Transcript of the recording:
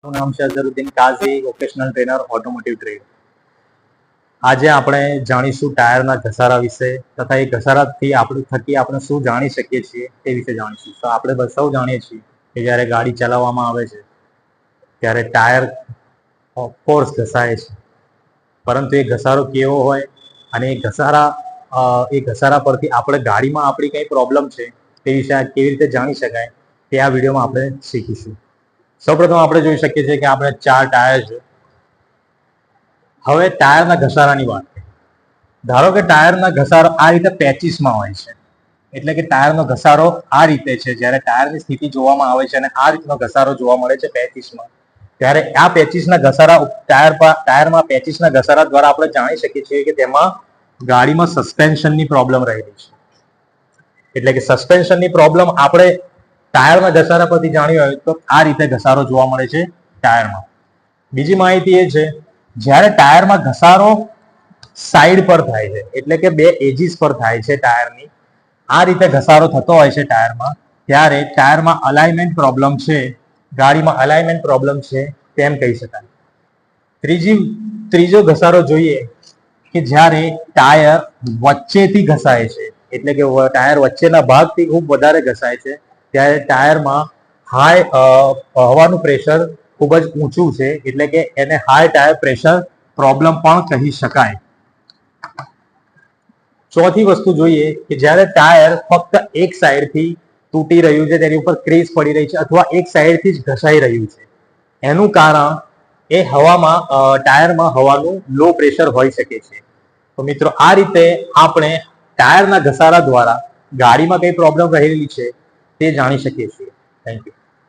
મારું નામ છે અઝરુદ્દીન કાઝી, વોકેશનલ ટ્રેનર, ઓટોમોટિવ ટ્રેડ. આજે આપણે જાણીશું ટાયરના ઘસારા વિશે તથા એ ઘસારાથી આપણે શું જાણી શકીએ છીએ તે વિશે જાણીશું. તો આપણે સૌ જાણીએ છીએ કે જ્યારે ગાડી ચલાવવામાં આવે છે ત્યારે ટાયર ઓફકોર્સ ઘસાય છે, પરંતુ એ ઘસારો કેવો હોય અને એ ઘસારા પરથી આપણે ગાડીમાં આપણી કઈ પ્રોબ્લેમ છે તે વિશે કેવી રીતે જાણી શકાય તે આ વિડીયોમાં આપણે શીખીશું. સૌપ્રથમ આપણે જોઈ શકીએ છીએ કે આપણે 4 ટાયર છે. હવે ટાયરના ઘસારાની વાત કરીએ. ધારો કે ટાયરના ઘસારો આ રીતે પેચીસમાં હોય છે, એટલે કે ટાયરનો ઘસારો આ રીતે છે. જ્યારે ટાયરની સ્થિતિ જોવામાં આવે છે અને આ રીતનો ઘસારો જોવા મળે છે પેચીસમાં, ત્યારે આ પેચીસના ઘસારા ટાયરમાં પેચીસના ઘસારા દ્વારા આપણે જાણી શકીએ છીએ કે તેમાં ગાડીમાં સસ્પેન્શનની પ્રોબ્લેમ રહેલી છે. એટલે કે સસ્પેન્શનની પ્રોબ્લેમ આપણે ટાયરમાં ઘસારા પરથી જાણ્યું હોય તો આ રીતે ઘસારો જોવા મળે છે ટાયરમાં. બીજી માહિતી એ છે, જ્યારે ટાયરમાં ઘસારો સાઈડ પર થાય છે, એટલે કે બે એજીસ પર થાય છે ટાયરની, આ રીતે ઘસારો થતો હોય છે ટાયરમાં, ત્યારે ટાયરમાં અલાઇનમેન્ટ પ્રોબ્લેમ છે, ગાડીમાં અલાઇનમેન્ટ પ્રોબ્લેમ છે તેમ કહી શકાય. ત્રીજો ઘસારો જોઈએ કે જ્યારે ટાયર વચ્ચેથી ઘસાય છે, એટલે કે ટાયર વચ્ચેના ભાગથી ખૂબ વધારે ઘસાય છે, ત્યારે ટાયરમાં હવાનું પ્રેશર ખૂબ જ ઊંચું છે, એટલે કે એને હાઈ ટાયર પ્રેશર પ્રોબ્લેમ પણ કહી શકાય. ચોથી વસ્તુ જોઈએ કે જ્યારે ટાયર ફક્ત એક સાઈડથી તૂટી રહ્યું છે, તેની ઉપર ક્રીઝ પડી રહી છે અથવા એક સાઈડથી જ ઘસાઈ રહ્યું છે, એનું કારણ એ ટાયરમાં હવાનું લો પ્રેશર હોઈ શકે છે. તો મિત્રો, આ રીતે આપણે ટાયરના ઘસારા દ્વારા ગાડીમાં કઈ પ્રોબ્લેમ રહેલી છે તે જાણી શકીએ છીએ. Thank you.